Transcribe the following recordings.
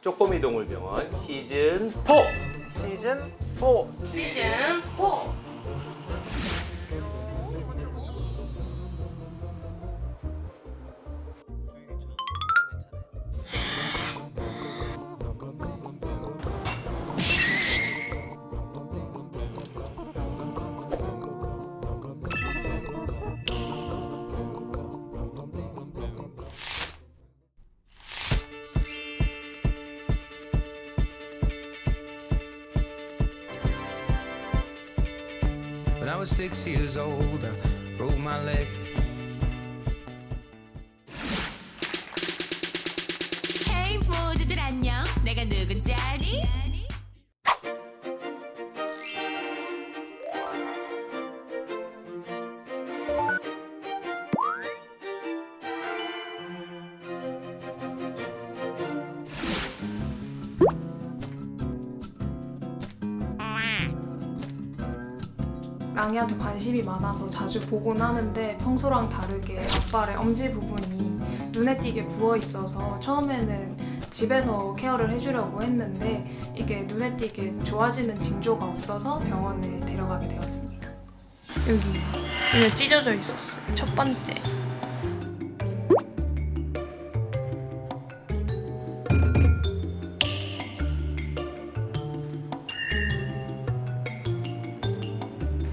쪼꼬미 동물병원 시즌 4. 시즌 4. When I was 6 years old, I broke my leg. 헤이 모두들 안녕. 내가 누군지 아니? 랑이한테 관심이 많아서 자주 보곤 하는데 평소랑 다르게 앞발에 엄지 부분이 눈에 띄게 부어 있어서 처음에는 집에서 케어를 해주려고 했는데 이게 눈에 띄게 좋아지는 징조가 없어서 병원에 데려가게 되었습니다. 여기 이게 찢어져 있었어요. 첫 번째.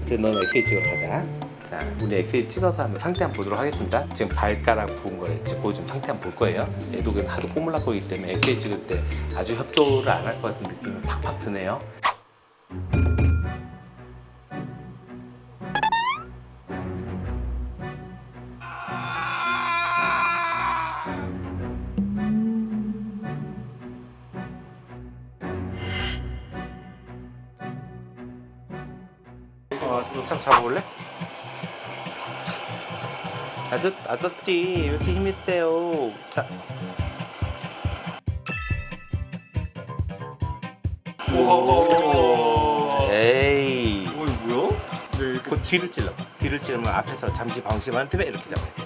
이제 넌 엑스레이 찍으러 가자. 자, 우리 엑스레이 찍어서 한번 상태 한번 보도록 하겠습니다. 지금 발가락 부은 거에 그거 좀 상태 한번 볼 거예요. 얘도 그냥 하도 꼬물락거리기 때문에 엑스레이 찍을 때 아주 협조를 안 할 것 같은 느낌이 팍팍 드네요. 영상 잡아볼래? 아저띠 왜 이렇게 힘이 세요? 자. 오. 에이. 이거 뭐야? 네, 그 뒤를 찔러. 뒤를 찌르면 앞에서 잠시 방심하는 틈에 이렇게 잡아야 돼.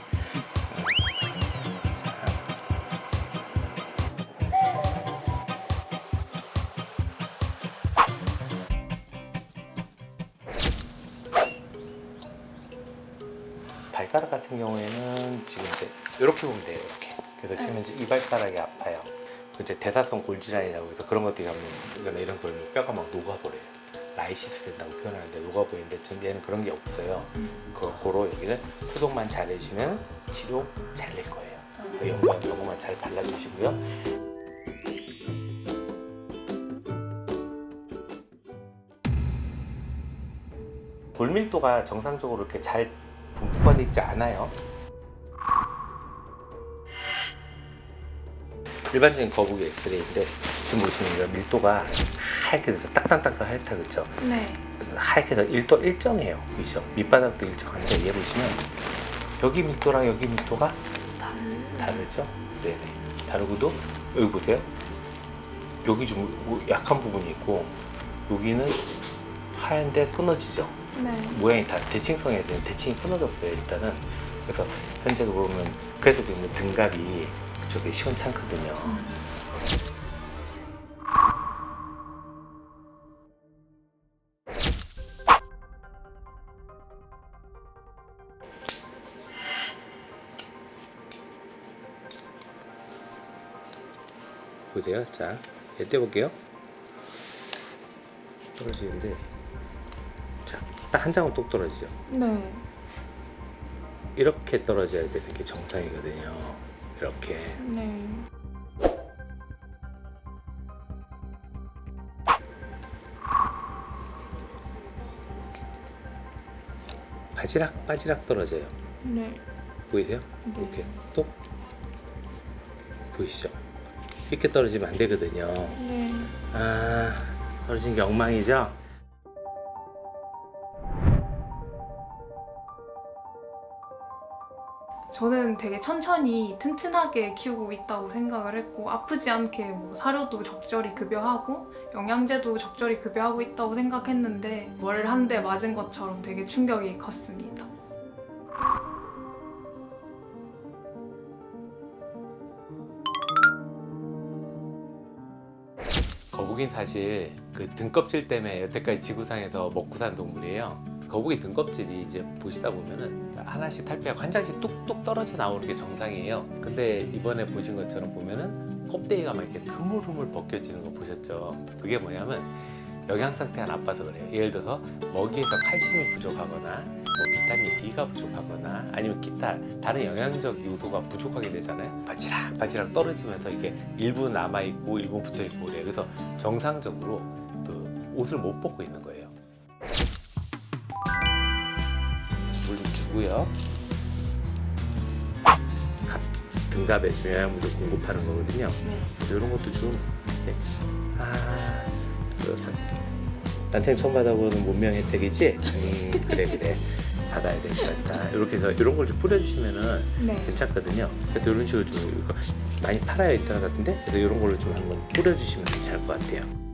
발가락 같은 경우에는 지금 이제 이렇게 보면 돼요. 이렇게. 그래서 지금 이제 이 발가락이 아파요. 그 이제 대사성 골질환이라고 해서 그런 것들이 하면 이런 걸 뼈가 막 녹아버려요. 라이시스 된다고 표현하는데 녹아버리는데 전 얘는 그런 게 없어요. 고로 여기는 소독만 잘 해주시면 치료 잘 될 거예요. 연고한 저거만 잘 발라주시고요. 골밀도가 정상적으로 이렇게 잘 분포가 있지 않아요. 일반적인 거북이 엑스레이인데 지금 보시면 이런 밀도가 하얗게 돼서 딱딱딱딱 하얗다 그렇죠? 네. 하얗게 돼서 1도 일정해요. 그렇죠? 밑바닥도 일정한데 얘 보시면 여기 밀도랑 여기 밀도가 다르죠? 네네. 다르고도 여기 보세요. 여기 좀 약한 부분이 있고 여기는 하얀데 끊어지죠? 네. 모양이 다 대칭성에 대한 대칭이 끊어졌어요 일단은. 그래서 현재 보면 그래서 지금 등갑이 그쪽에 시원찮거든요. 보세요. 자, 얘 떼볼게요. 떨어지는데 자, 딱 한 장은 똑 떨어지죠. 네. 이렇게 떨어져야 되는 게 정상이거든요. 이렇게. 네. 바지락 바지락 떨어져요. 네. 보이세요? 네. 이렇게 똑 보이시죠? 이렇게 떨어지면 안 되거든요. 네. 아, 떨어진 게 엉망이죠? 저는 되게 천천히 튼튼하게 키우고 있다고 생각을 했고 아프지 않게 뭐 사료도 적절히 급여하고 영양제도 적절히 급여하고 있다고 생각했는데 뭘 한 대 맞은 것처럼 되게 충격이 컸습니다. 거북이는 사실 그 등껍질 때문에 여태까지 지구상에서 먹고 산 동물이에요. 거북이 등껍질이 이제 보시다 보면은 하나씩 탈피하고 한 장씩 뚝뚝 떨어져 나오는 게 정상이에요. 근데 이번에 보신 것처럼 보면은 껍데기가 막 이렇게 흐물흐물 벗겨지는 거 보셨죠? 그게 뭐냐면 영양 상태가 나빠서 그래요. 예를 들어서 먹이에서 칼슘이 부족하거나 뭐 비타민 D가 부족하거나 아니면 기타 다른 영양적 요소가 부족하게 되잖아요. 바지락 떨어지면서 이게 일부 남아 있고 일부 붙어 있고 그래요. 그래서 정상적으로 그 옷을 못 벗고 있는 거예요. 물 좀 주고요. 등갑에 영양분을 공급하는 거거든요. 이런 것도 좀 난생 처음 받아보는 문명 혜택이지? 그래 받아야 될 것 같다. 이렇게 해서 이런 걸 좀 뿌려주시면은 네. 괜찮거든요. 그래서 이런 식으로 좀 이거 많이 팔아야 있던 것 같은데 그래서 이런 걸로 좀 한번 뿌려주시면 괜찮을 것 같아요.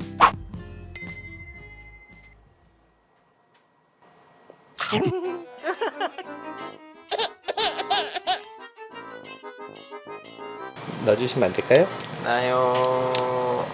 놔주시면 안 될까요? 나요.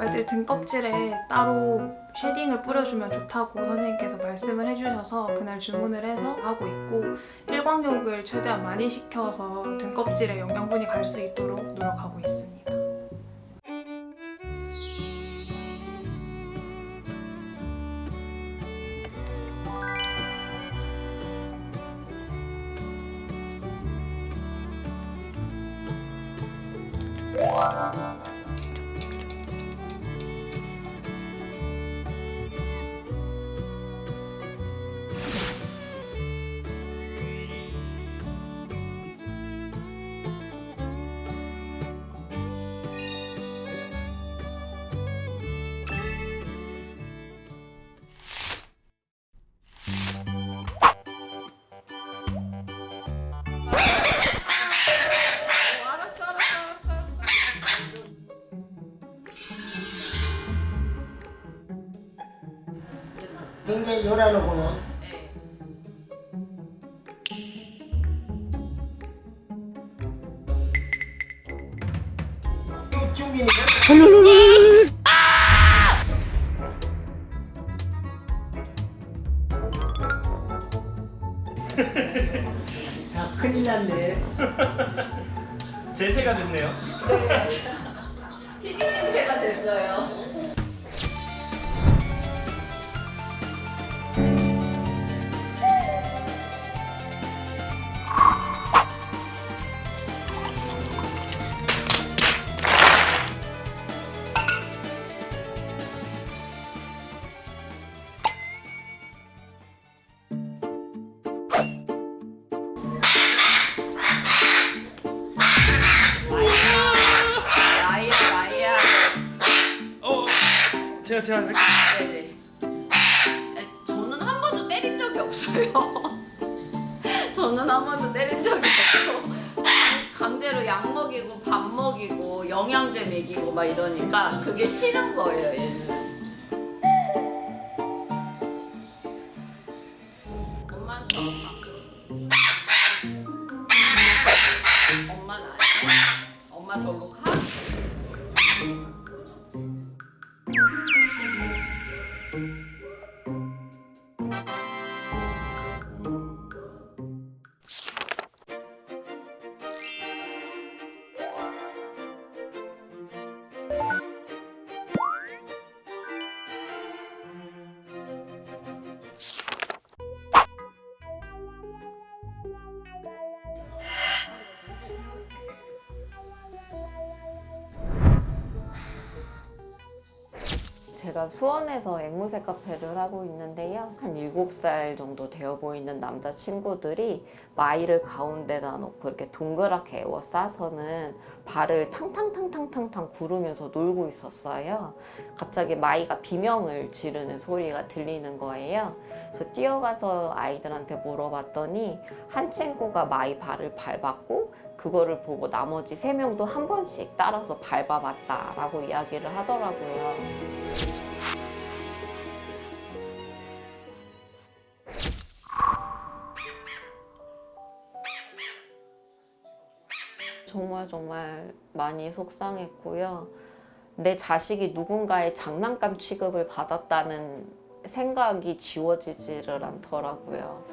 애들 등껍질에 따로 쉐딩을 뿌려주면 좋다고 선생님께서 말씀을 해주셔서 그날 주문을 해서 하고 있고 일광욕을 최대한 많이 시켜서 등껍질에 영양분이 갈 수 있도록 노력하고 있습니다. 굉장히 요란하구나. 이거 주민이야? 자, 큰일 났네. 제세가 됐네요. 피디님새가 됐어요. 라이야. 제가 네네. 저는 한 번도 때린 적이 없어요. 저는 한 번도 때린 적이 없고 강제로 약 먹이고 밥 먹이고 영양제 먹이고 막 이러니까 그게 싫은 거예요, 얘는. 엄마는 저런 엄마는 아니야. 엄마 절로 가? 제가 수원에서 앵무새 카페를 하고 있는데요. 한 7살 정도 되어 보이는 남자친구들이 마이를 가운데다 놓고 이렇게 동그랗게 에워싸서는 발을 탕탕탕탕탕탕 구르면서 놀고 있었어요. 갑자기 마이가 비명을 지르는 소리가 들리는 거예요. 그래서 뛰어가서 아이들한테 물어봤더니 한 친구가 마이 발을 밟았고 그거를 보고 나머지 3명도 한 번씩 따라서 밟아봤다라고 이야기를 하더라고요. 정말 많이 속상했고요. 내 자식이 누군가의 장난감 취급을 받았다는 생각이 지워지지를 않더라고요.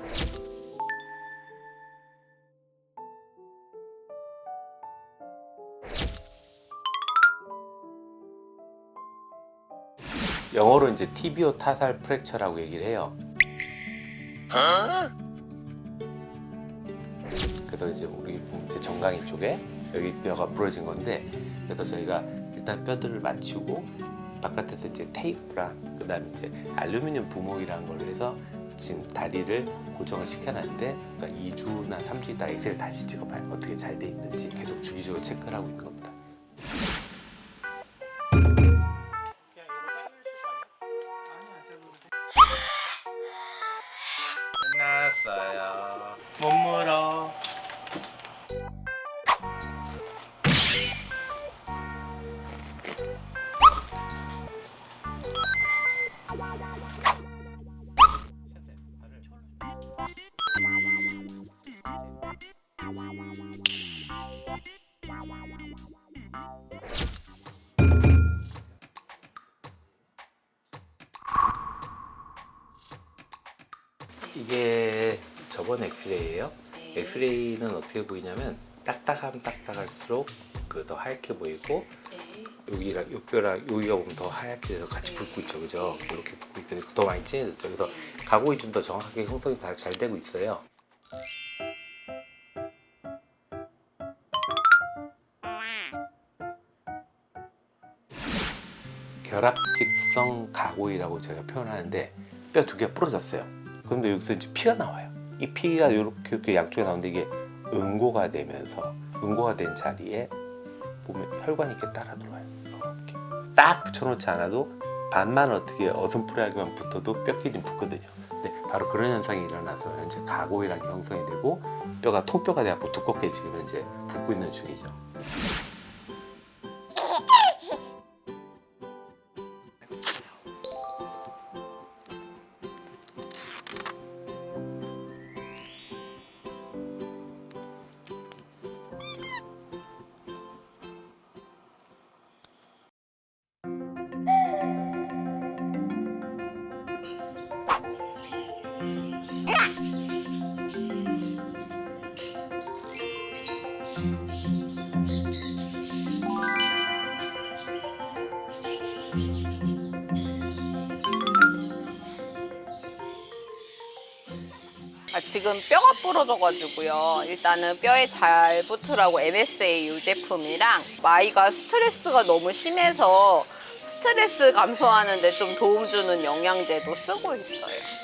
영어로 이제 티비오 타살 프랙처라고 얘기를 해요. 그래서 이제 우리 이제 정강이 쪽에 여기 뼈가 부러진 건데, 그래서 저희가 일단 뼈들을 맞추고 바깥에서 이제 테이프랑 그다음에 이제 알루미늄 부목이라는 걸로 해서 지금 다리를 고정을 시켜놨는데, 그러니까 2주나 3주 있다 엑스레이 다시 찍어봐요. 어떻게 잘 돼 있는지 계속 주기적으로 체크를 하고 있는 겁니다. 끝났어요. 못 물어. 이게 저번 엑스레이예요. 엑스레이는 어떻게 보이냐면 딱딱하면 딱딱할수록 그 더 하얗게 보이고, 여기랑 요 뼈랑 여기가 보면 더 하얗게 돼서 같이 붓고 있죠, 그죠? 이렇게 붓고 있거든요. 더 많이 진해졌죠. 그래서 가공이 좀 더 정확하게 형성이 잘 되고 있어요. 결합직성 가고이라고 제가 표현하는데, 뼈 2개가 부러졌어요. 그런데 여기서 이제 피가 나와요. 이 피가 이렇게 양쪽에 나오는데 이게 응고가 되면서, 응고가 된 자리에 보면 혈관이 이렇게 따라 들어와요. 이렇게 딱 붙여놓지 않아도 반만 어떻게 어슴푸레하게만 붙어도 뼈끼리 붙거든요. 근데 바로 그런 현상이 일어나서 현재 가고이라는 게 형성이 되고, 뼈가 통뼈가 돼갖고 두껍게 지금 현재 붓고 있는 중이죠. 지금 뼈가 부러져가지고요. 일단은 뼈에 잘 붙으라고 MSA 이 제품이랑, 마이가 스트레스가 너무 심해서 스트레스 감소하는 데 좀 도움 주는 영양제도 쓰고 있어요.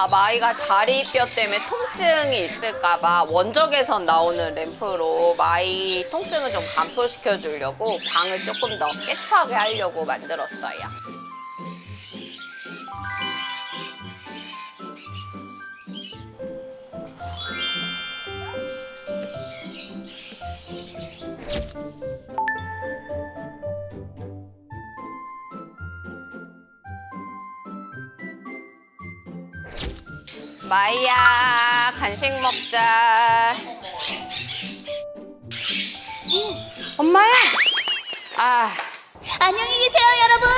마이가 다리뼈 때문에 통증이 있을까봐 원적외선 나오는 램프로 마이 통증을 좀 감소시켜 주려고 방을 조금 더 깨끗하게 하려고 만들었어요. 마이야, 간식 먹자. 엄마야. 안녕히 계세요, 여러분.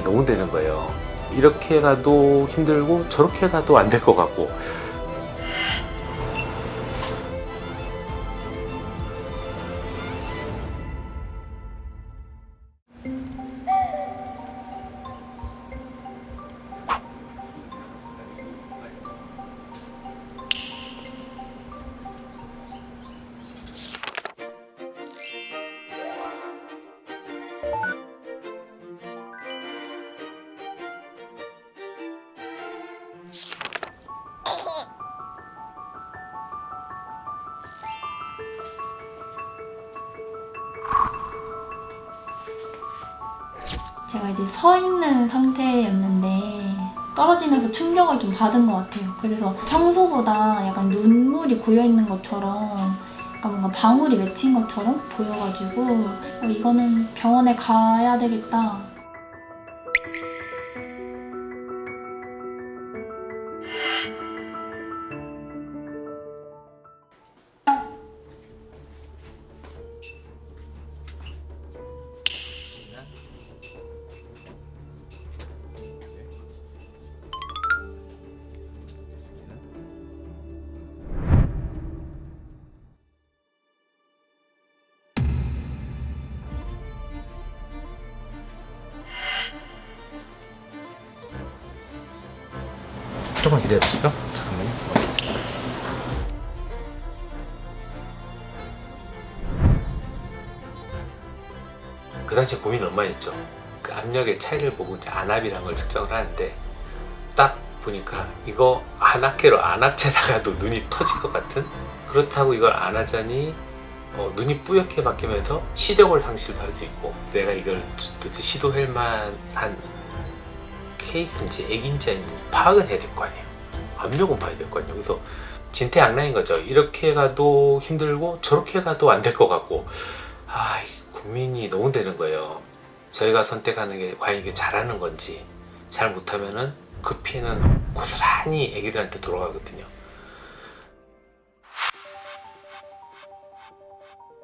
너무 되는 거예요. 이렇게 가도 힘들고 저렇게 가도 안 될 것 같고. 제가 이제 서 있는 상태였는데 떨어지면서 충격을 좀 받은 것 같아요. 그래서 평소보다 약간 눈물이 고여 있는 것처럼 약간 뭔가 방울이 맺힌 것처럼 보여가지고 이거는 병원에 가야 되겠다. 조금만 기다려주세요. 잠깐만요. 그 당시에 고민 얼마 했죠. 그 압력의 차이를 보고 이제 안압이라는 걸 측정을 하는데 딱 보니까 이거 안압계로 안압체다가도 눈이 터질 것 같은, 그렇다고 이걸 안 하자니 눈이 뿌옇게 바뀌면서 시력을 상실도 할 수 있고, 내가 이걸 도대체 시도할 만한 케이스인지 액인지 아닌지 파악은 해야 될 거 아니에요. 압력은 봐야 될 거 아니에요. 그래서 진퇴양난인 거죠. 이렇게 가도 힘들고 저렇게 가도 안 될 것 같고, 고민이 너무 되는 거예요. 저희가 선택하는 게 과연 이게 잘하는 건지, 잘 못하면은 그 피해는 고스란히 애기들한테 돌아가거든요.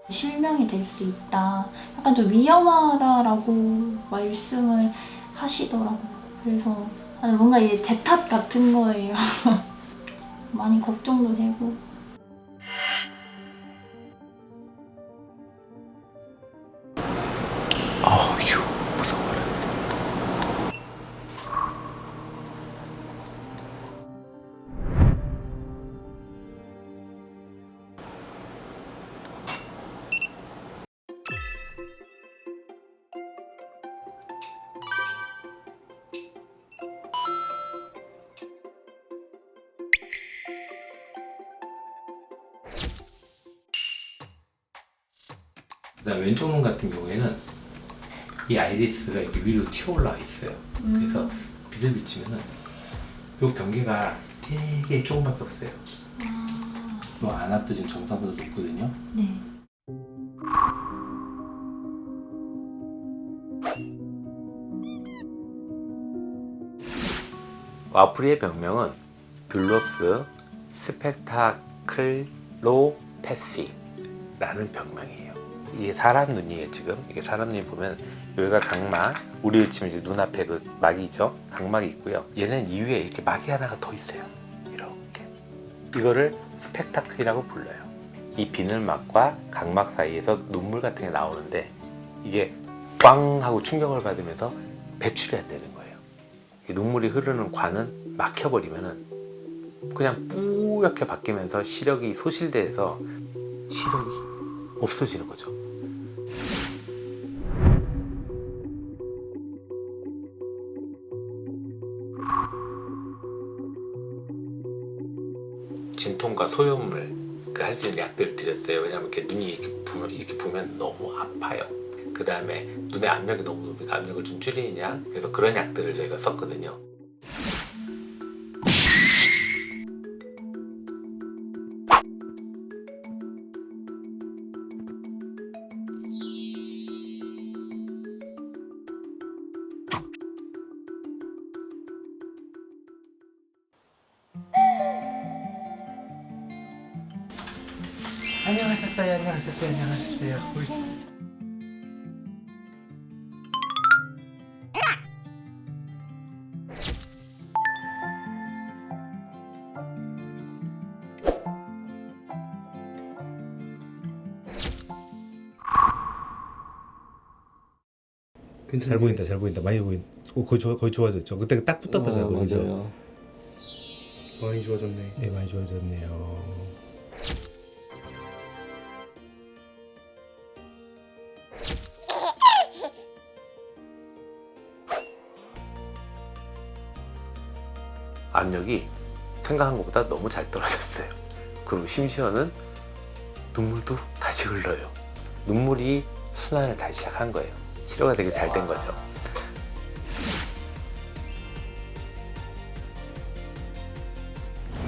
실명이 될 수 있다. 약간 좀 위험하다라고 말씀을 하시더라고요. 그래서 뭔가 이게 대탓 같은 거예요. 많이 걱정도 되고. 휴, 무서워라. 그다음 왼쪽 눈 같은 경우에는 이 아이리스가 이렇게 위로 튀어 올라와 있어요. 그래서 빛을 비치면은 이 경계가 되게 조금밖에 없어요. 이 안압도 지금 정상보다 높거든요. 네. 와프리의 병명은 뷰로스 스펙타클로패시라는 병명이에요. 이게 사람 눈이에요. 지금 이게 사람 눈 보면 여기가 각막, 우리를 치면 이제 눈앞에 그 막이죠. 각막이 있고요. 얘는 이 위에 이렇게 막이 하나가 더 있어요. 이렇게. 이거를 스펙타클이라고 불러요. 이 비늘막과 각막 사이에서 눈물 같은 게 나오는데 이게 꽝 하고 충격을 받으면서 배출이 안 되는 거예요. 이 눈물이 흐르는 관은 막혀버리면은 그냥 뿌옇게 바뀌면서 시력이 소실돼서 시력이 없어지는 거죠. 진통과 소염을 할 수 있는 약들을 드렸어요. 왜냐하면 이렇게 눈이 이렇게 부면 너무 아파요. 그 다음에 눈에 압력이 너무 높으니까 압력을 좀 줄이느냐, 그래서 그런 약들을 저희가 썼거든요. 안녕하셨어요. 우리 잘 보인다, 잘 보인다. 많이 보인. 거의 좋아졌죠. 그때 딱 붙었다잖아요. 그죠? 맞아요. 많이 좋아졌네. 네, 많이 좋아졌네요. 압력이 생각한 것보다 너무 잘 떨어졌어요. 그리고 심지어는 눈물도 다시 흘러요. 눈물이 순환을 다시 시작한 거예요. 치료가 되게 잘 된 거죠.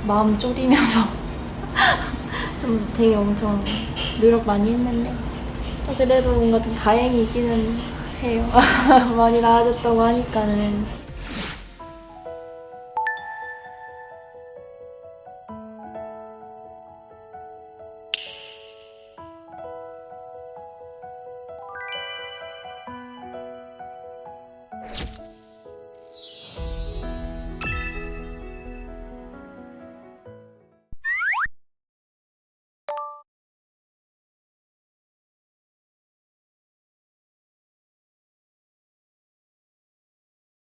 마음 졸이면서 좀 되게 엄청 노력 많이 했는데 그래도 뭔가 좀 다행이기는 해요. 많이 나아졌다고 하니까는